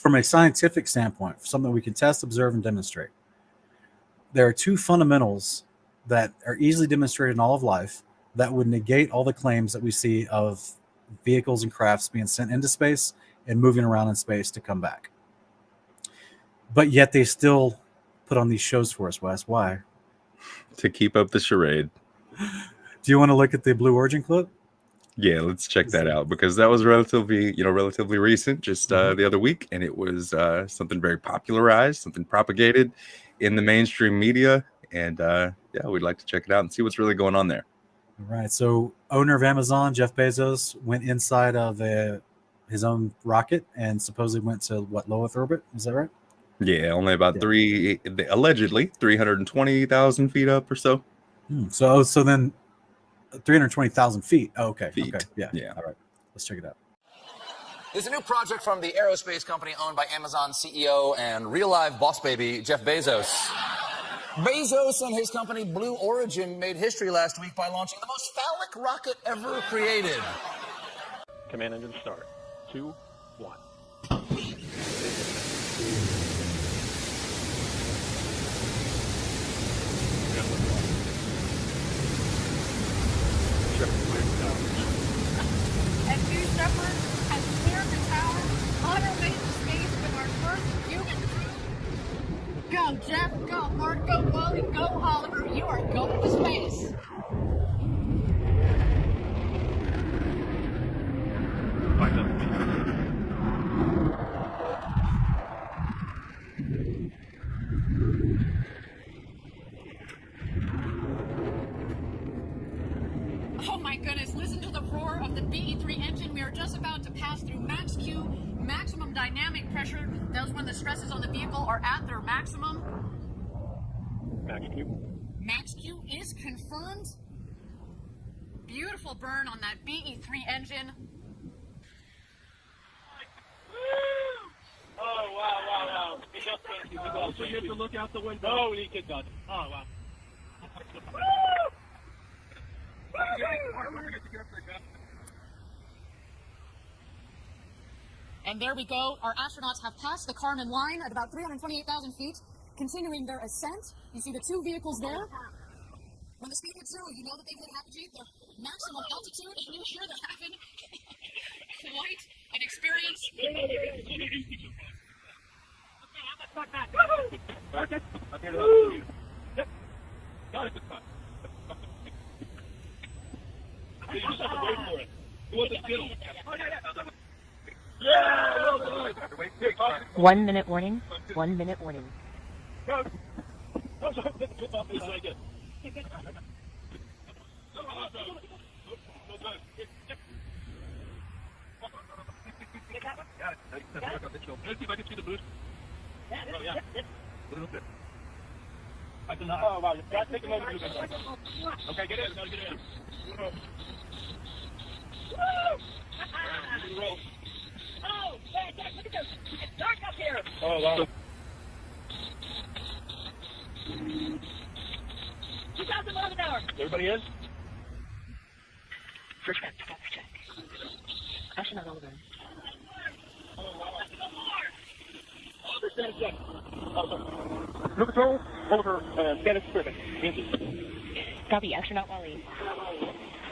from a scientific standpoint, something we can test, observe, and demonstrate, there are two fundamentals that are easily demonstrated in all of life that would negate all the claims that we see of vehicles and crafts being sent into space and moving around in space to come back. But yet they still put on these shows for us, Wes. Why? To keep up the charade. Do you want to look at the Blue Origin clip? Yeah, let's check that out, because that was relatively recent, just the other week, and it was something very popularized, something propagated in the mainstream media, and yeah, we'd like to check it out and see what's really going on there. All right. So, owner of Amazon, Jeff Bezos, went inside of his own rocket and supposedly went to low Earth orbit. Is that right? Yeah, only about allegedly 320,000 feet up or so. So then 320,000 feet. Oh, okay. Feet. Okay. Yeah. Yeah. All right. Let's check it out. There's a new project from the aerospace company owned by Amazon CEO and real-life boss baby Jeff Bezos. Bezos and his company Blue Origin made history last week by launching the most phallic rocket ever created. Command engine start. 2, 1. And New Shepard has cleared the tower on our way to space with our first human crew. Go, Jeff. Go, Mark. Go, Wally. Go, Oliver. You are going to space. Oh my goodness, listen to the roar of the BE-3 engine. We are just about to pass through max Q, maximum dynamic pressure. That is when the stresses on the vehicle are at their maximum. Max Q. Max Q is confirmed. Beautiful burn on that BE-3 engine. Oh, wow. So you have to look out the window. No, he could not. Oh, wow. And there we go. Our astronauts have passed the Kármán line at about 328,000 feet, continuing their ascent. You see the two vehicles there. When the speed hits zero, you know that they've hit their maximum altitude, and you hear they're having quite an experience. You just have to wait for it. You want the skill. 1 minute warning. 1 minute warning. Let's see if I can see the boost. Oh, yeah. A little bit. I cannot. Oh, wow. Take a moment. Okay, get in. Get in. Oh, Dad, look at this. It's dark up here. Oh, wow. 2,000 miles an hour. Everybody in? First check. Astronaut Oliver. Blue Patrol, over, status perfect. Copy, astronaut Wally.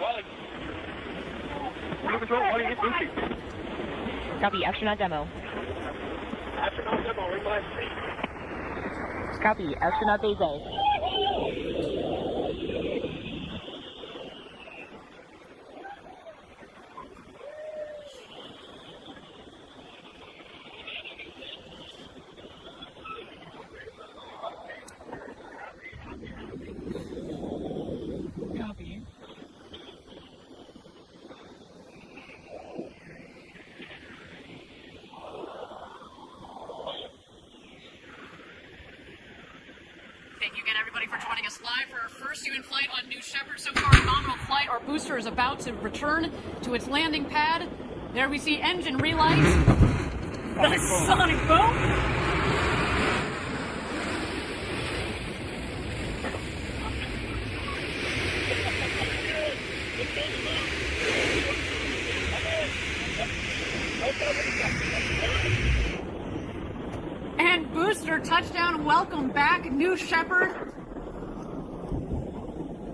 Wally. Blue Patrol, Wally, hit Lucy. Copy, astronaut demo. Astronaut demo, ring by. Copy, astronaut Bezos. Copy. Thank you again, everybody, for joining us live for our first human flight on New Shepard. So far, a nominal flight. Our booster is about to return to its landing pad. There we see engine relights. The sonic boom. booster touchdown. Welcome back, New Shepard.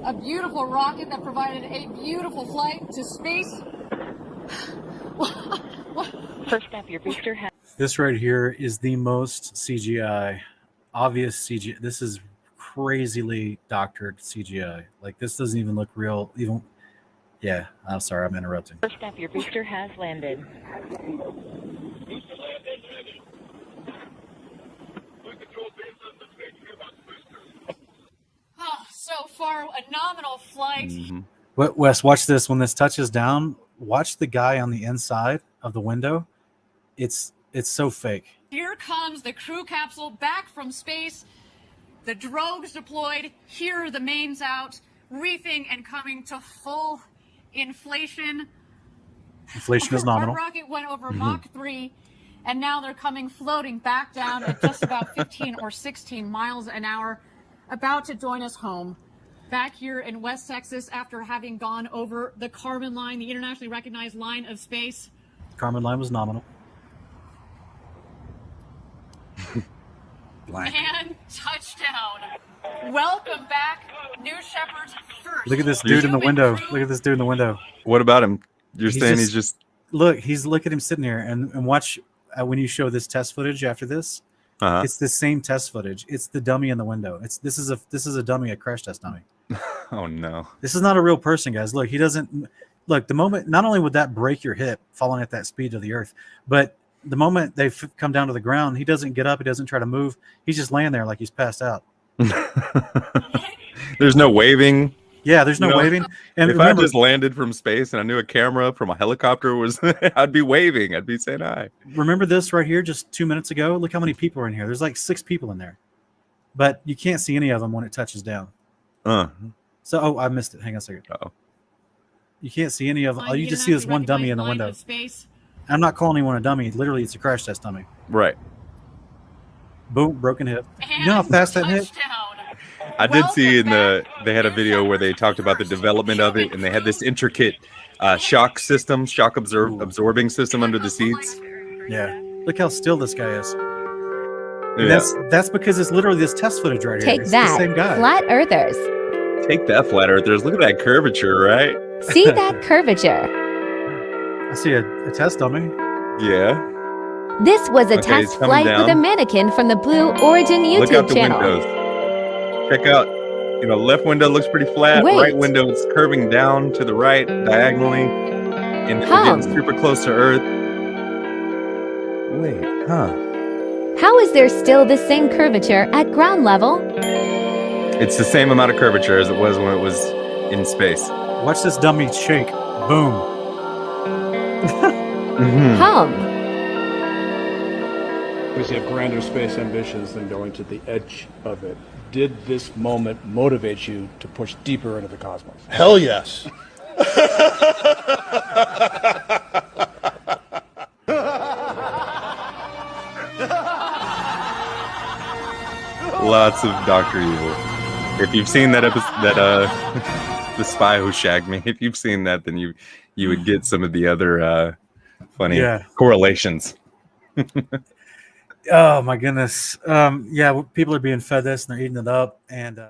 A beautiful rocket that provided a beautiful flight to space. First up, your booster has. This right here is the most CGI, obvious CGI. This is crazily doctored CGI. Like, this doesn't even look real. Even, yeah. I'm sorry, I'm interrupting. First up, your booster has landed. Oh, so far, a nominal flight. Wes, watch this. When this touches down, watch the guy on the inside of the window. It's so fake. Here comes the crew capsule back from space. The drogues deployed. Here are the mains out, reefing and coming to full inflation. Inflation is nominal. Our rocket went over Mach 3, and now they're coming floating back down at just about 15 or 16 miles an hour, about to join us home. Back here in West Texas after having gone over the Kármán line, the internationally recognized line of space. Kármán line was nominal. Blank. And touchdown. Welcome back, New Shepard's first. Look at this dude in the window. Look at this dude in the window. What about him? You're saying he's just look. Look at him sitting here, and watch when you show this test footage after this. It's the same test footage. It's the dummy in the window. This is a dummy, a crash test dummy. Oh no! This is not a real person, guys. Look, he doesn't look. The moment, not only would that break your hip falling at that speed to the earth, but the moment they come down to the ground, he doesn't get up. He doesn't try to move. He's just laying there like he's passed out. There's no waving. Yeah, there's no waving. And if remember, I just landed from space and I knew a camera from a helicopter was, I'd be waving. I'd be saying hi. Remember this right here just 2 minutes ago? Look how many people are in here. There's like 6 people in there. But you can't see any of them when it touches down. So, I missed it. Hang on a second. Uh-oh. You can't see any of them. Oh, you just see this one dummy in the window. I'm not calling anyone a dummy. Literally, it's a crash test dummy. Right. Boom, broken hip. You know how fast that hit? I did see they had a video where they talked about the development of it, and they had this intricate shock absorbing system under the seats. Yeah. Look how still this guy is. Yeah. That's because it's literally this test footage right here. Take that, the same guy. flat earthers. Take that, flat earthers. Look at that curvature, right? See that curvature. I see a test dummy. Yeah. This was a test flight with a mannequin from the Blue Origin YouTube Look out the channel. Windows. Check out, left window looks pretty flat. Wait. Right window is curving down to the right diagonally. And we're getting super close to Earth. Wait, How is there still the same curvature at ground level? It's the same amount of curvature as it was when it was in space. Watch this dummy shake. Boom. We have grander space ambitions than going to the edge of it. Did this moment motivate you to push deeper into the cosmos? Hell yes. Lots of Dr. Evil. If you've seen that episode, The Spy Who Shagged Me, if you've seen that, then you would get some of the other funny correlations. Oh my goodness. Yeah, people are being fed this and they're eating it up. And